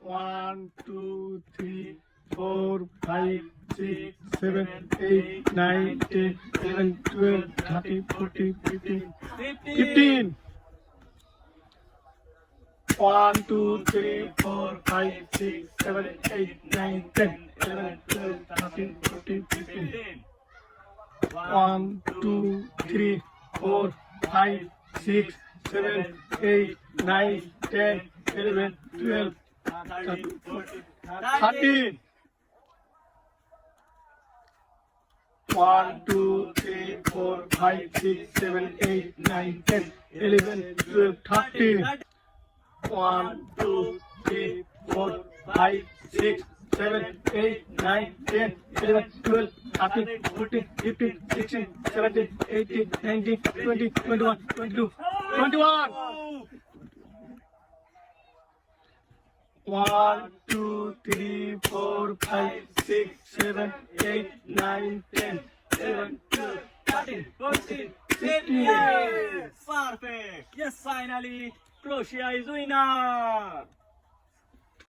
1, 2, 3, 4, 5, 6, 7, 8, 9, 10, 11, 12, 13, 14, 15, 15. 1, 2, 3, 4, 5, 6, 7, 8, 9, 10, 11, 12, 13, 14, 15. 1, 2, 3, 4, 5, 6, 7, 8, 9, 10, 11, 12, 13, 14, 13. 1, 2, 3, 4, 5, 6, 7, 8, 9, 10, 11, 12, 13. 1, 2, 3, 4, 5, 6, 7, 8, 9, 10, 11, 12, 13, 14, 15, 16, 17, 18, 19, 20, 21, 22, 21. 1, 2, 3, 4, 5, 6, 7, 8, 9, 10, 11, 12, 13, 14, 15. Yes! Perfect! Yes, finally, Croatia is winner!